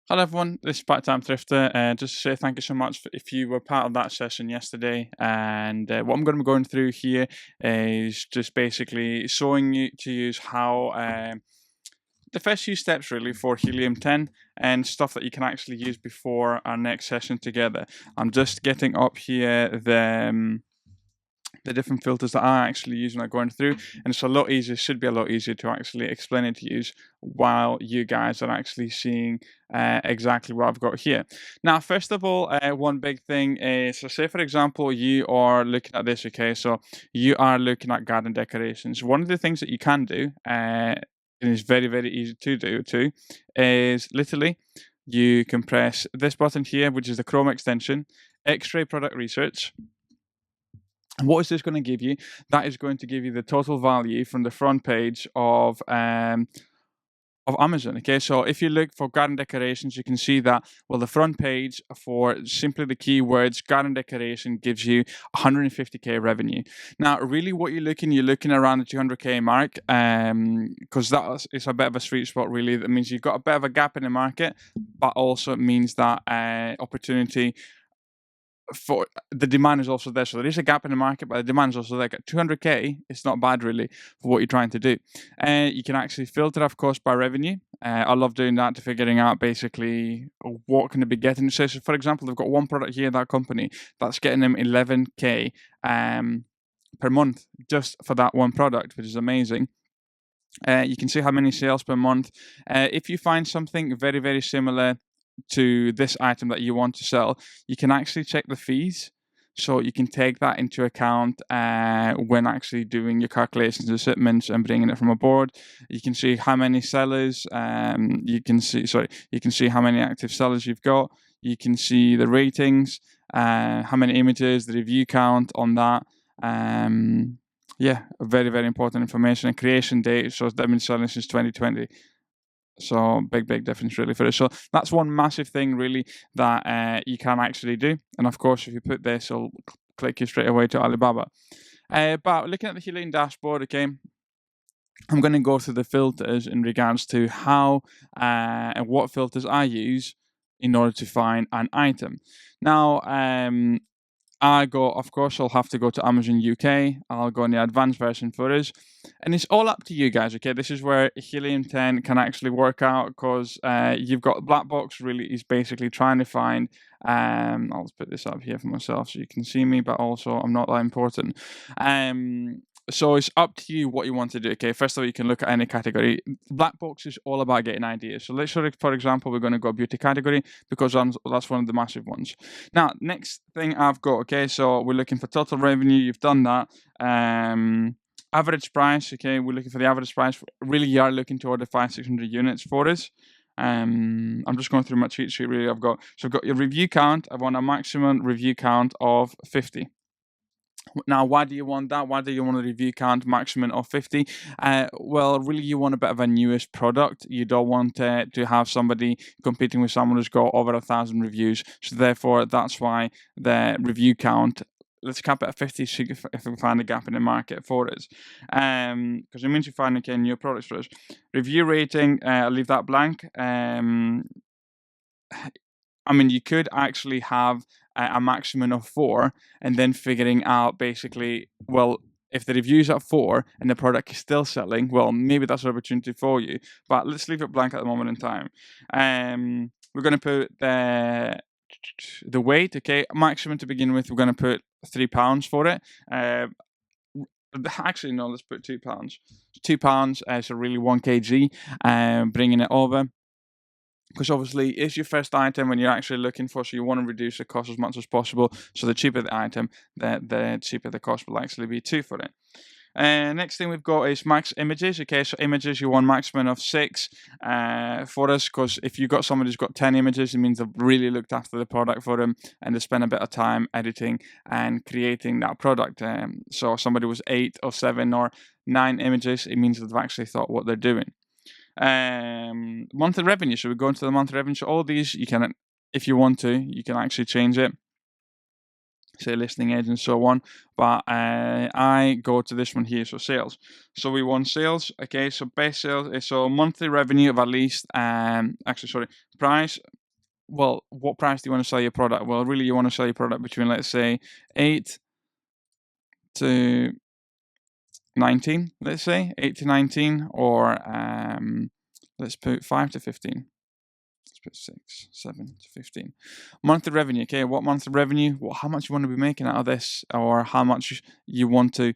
Hello everyone, this is Part-Time Thrifter. Just to say thank you so much if you were part of that session yesterday. And what I'm going to be going through here is just basically showing you to use how the first few steps really for Helium10 and stuff that you can actually use before our next session together. I'm just getting up here the different filters that I actually use when I'm going through, and it's a lot easier, should be a lot easier to actually explain it to you while you guys are actually seeing exactly what I've got here. Now, first of all, one big thing is, so say for example, you are looking at this, okay, so you are looking at garden decorations. One of the things that you can do, and it's very, very easy to do too, is literally you can press this button here, which is the Chrome extension, X-ray product research. What is this going to give you? That is going to give you the total value from the front page of Amazon. Okay, so if you look for garden decorations, you can see that, well, the front page for simply the keywords garden decoration gives you 150k revenue. Now, really, what you're looking around the 200k mark, because that is a bit of a sweet spot. Really, that means you've got a bit of a gap in the market, but also it means that opportunity for the demand is also there. So there is a gap in the market, but the demand is also there. At 200k, it's not bad really for what you're trying to do. And you can actually filter, of course, by revenue. I love doing that to figuring out basically what can they be getting. So, for example, they've got one product here, that company, that's getting them 11k per month just for that one product, which is amazing. You can see how many sales per month. If you find something very, very similar to this item that you want to sell, you can actually check the fees. So you can take that into account when actually doing your calculations of shipments and bringing it from aboard. You can see how many sellers. You can see how many active sellers you've got. You can see the ratings, how many images, the review count on that. Yeah, very, very important information. And creation date, so they've been selling since 2020. So big difference really for it. So that's one massive thing really that you can actually do. And of course, if you put this, it'll click you straight away to Alibaba. But looking at the Helium dashboard, okay, I'm going to go through the filters in regards to how and what filters I use in order to find an item. Now, of course, I'll have to go to Amazon UK. I'll go in the advanced version for us. And it's all up to you guys, okay? This is where Helium10 can actually work out because you've got Blackbox really is basically trying to find, I'll just put this up here for myself so you can see me, but also I'm not that important. So it's up to you what you want to do. Okay, first of all, you can look at any category. Blackbox is all about getting ideas. So let's say, for example, we're going to go beauty category because that's one of the massive ones. Now, next thing I've got, okay, so we're looking for total revenue. You've done that. Average price, okay, we're looking for the average price. Really, you are looking to order 500-600 units for us. I'm just going through my cheat sheet. Really, I've got your review count. I want a maximum review count of 50. Now, why do you want that? Why do you want a review count maximum of 50? Well, really, you want a bit of a newest product. You don't want to have somebody competing with someone who's got over 1,000 reviews. So therefore, that's why the review count, let's cap it at 50 if we find a gap in the market for us. Because it means you find, again, new products for us. Review rating, I'll leave that blank. I mean, you could actually have a maximum of 4 and then figuring out basically, well, if the review's at 4 and the product is still selling, well, maybe that's an opportunity for you. But let's leave it blank at the moment in time. We're going to put the weight, okay, maximum to begin with. We're going to put £3 for it. Actually, no, let's put £2. £2, so really 1 kg, bringing it over. Because obviously it's your first item when you're actually looking for, so you want to reduce the cost as much as possible. So the cheaper the item, the cheaper the cost will actually be too for it. Next thing we've got is max images. Okay, so images, you want maximum of 6 for us, because if you've got somebody who's got 10 images, it means they've really looked after the product for them and they spend a bit of time editing and creating that product. So if somebody was 8 or 7 or 9 images, it means that they've actually thought what they're doing. Monthly revenue, so we go into the monthly revenue. So all these you can, if you want to, you can actually change it, say listing age and so on, but I go to this one here, so sales. So we want sales, okay, so best sales, so monthly revenue of at least price well, what price do you want to sell your product? Well, really, you want to sell your product between, let's say, 8 to 19, let's say, 8 to 19, or let's put 5 to 15. Let's put 6, 7 to 15. Monthly revenue, okay, what monthly revenue? Well, how much you want to be making out of this, or how much you want to,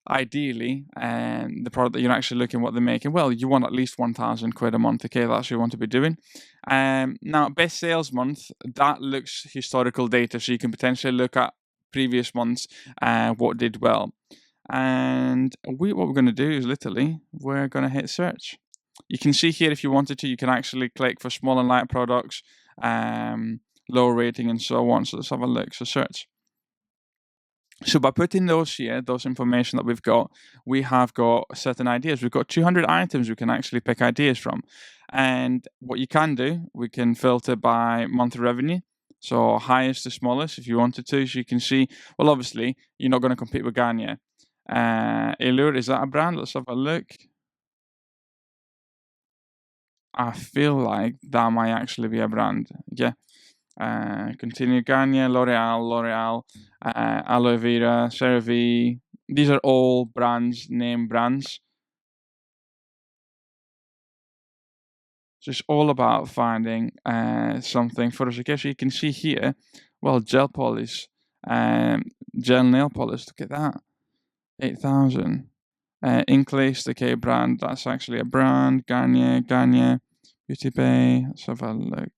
ideally, and the product that you're actually looking what they're making. Well, you want at least 1,000 quid a month, okay, that's what you want to be doing. Now, best sales month, that looks historical data, so you can potentially look at previous months, what did well. And what we're going to do is literally, we're going to hit search. You can see here, if you wanted to, you can actually click for small and light products, low rating, and so on. So let's have a look. So search. So by putting those here, those information that we've got, we have got certain ideas. We've got 200 items we can actually pick ideas from. And what you can do, we can filter by monthly revenue. So highest to smallest, if you wanted to. So you can see, well, obviously, you're not going to compete with Garnier. Allure, is that a brand? Let's have a look. I feel like that might actually be a brand. Yeah. Continue Garnier, L'Oreal, Aloe Vera, CeraVe. These are all brands, name brands. So it's all about finding something for us. Okay, so you can see here, well, gel polish, gel nail polish. Look at that, 8,000. Inklace, the K brand. That's actually a brand. Garnier, Beauty Bay. Let's have a look.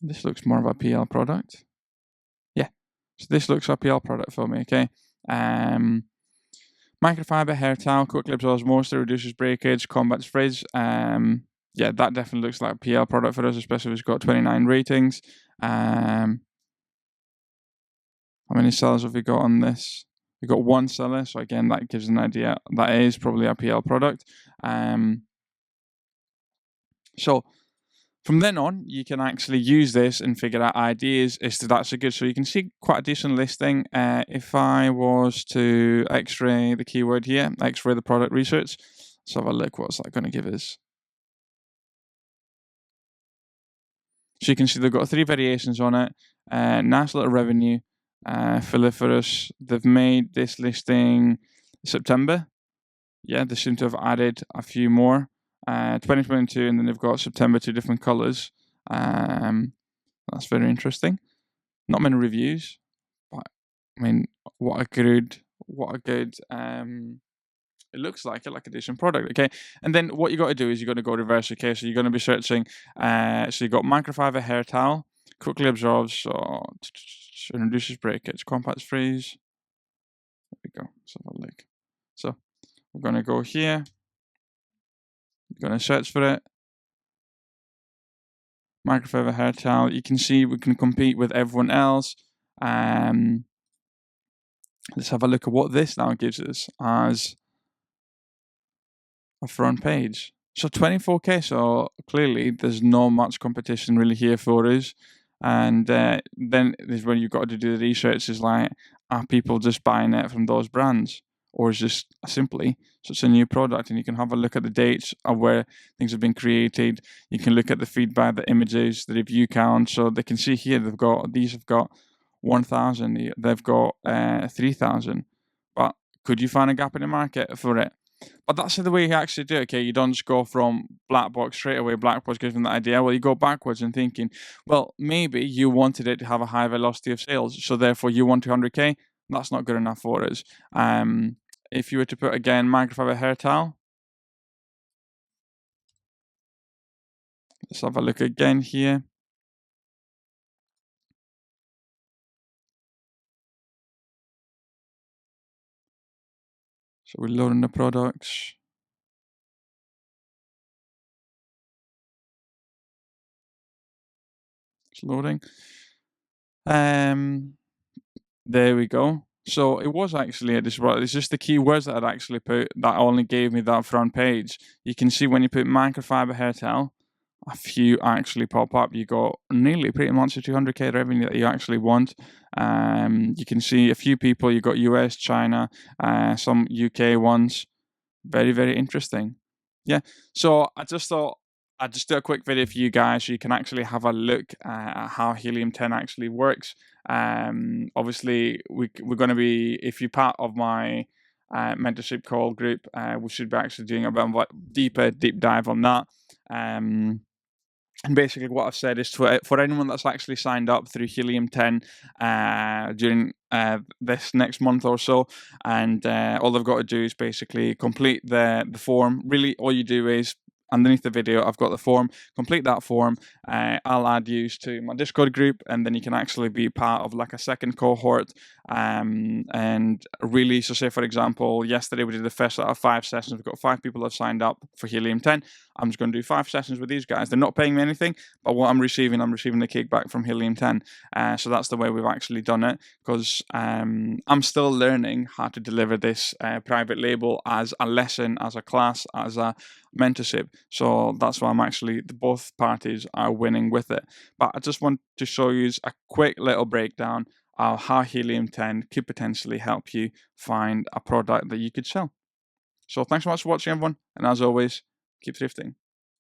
This looks more of a PL product. Yeah, so this looks a PL product for me, okay? Microfiber hair towel, quickly absorbs moisture, reduces breakage, combats frizz. Yeah, that definitely looks like a PL product for us, especially if it's got 29 ratings. How many sellers have we got on this? We've got one seller, so again, that gives an idea. That is probably a PL product. So from then on, you can actually use this and figure out ideas as to that's a good. So you can see quite a decent listing. If I was to X-ray the keyword here, X-ray the product research, let's have a look. What's that going to give us? So you can see they've got 3 variations on it. Nice little revenue. Filiferous. They've made this listing September. Yeah, they seem to have added a few more. 2022, and then they've got September, 2 different colors. That's very interesting. Not many reviews, but I mean, what a good it looks like a decent product. Okay, and then what you got to do is you're going to go reverse. Okay, so you're going to be searching. So you got microfiber hair towel, quickly absorbs, so reduces breakage, compacts freeze. There we go. So have a look. So we're going to go here. We're going to search for it. Microfiber hair towel. You can see we can compete with everyone else. Let's have a look at what this now gives us as a front page. So 24K, so clearly there's not much competition really here for us. And then is when you've got to do the research, is like, are people just buying it from those brands? Or is this simply such a new product? And you can have a look at the dates of where things have been created. You can look at the feedback, the images, the review count. So they can see here these have got 1,000, they've got 3,000. But could you find a gap in the market for it? But that's the way you actually do it, okay? You don't just go from Blackbox straight away. Blackbox gives them the idea. Well, you go backwards and thinking, well, maybe you wanted it to have a high velocity of sales, so therefore you want 200K. That's not good enough for us. If you were to put, again, microfiber hair towel, let's have a look again here. So we're loading the products. It's loading. There we go. So it was actually it's just the keywords that I'd actually put that only gave me that front page. You can see when you put microfiber hair towel, a few actually pop up. You got nearly pretty much a 200K revenue that you actually want. You can see a few people. You got US, China, some UK ones. Very, very interesting. Yeah. So I just thought I'll just do a quick video for you guys so you can actually have a look at how Helium10 actually works. Obviously, we're going to be, if you're part of my mentorship call group, we should be actually doing a bit of a deep dive on that. And basically, what I've said is for anyone that's actually signed up through Helium10 during this next month or so, and all they've got to do is basically complete the form. Really, all you do is underneath the video, I've got the form. Complete that form. I'll add you to my Discord group, and then you can actually be part of like a second cohort. And really, so say for example, yesterday we did the first out of 5 sessions. We've got 5 people that have signed up for Helium10. I'm just going to do 5 sessions with these guys. They're not paying me anything, but what I'm receiving the kickback from Helium10. So that's the way we've actually done it, because I'm still learning how to deliver this private label as a lesson, as a class, as a mentorship. So that's why I'm actually, both parties are winning with it. But I just want to show you a quick little breakdown of how Helium10 could potentially help you find a product that you could sell. So thanks so much for watching, everyone, and as always, keep thrifting.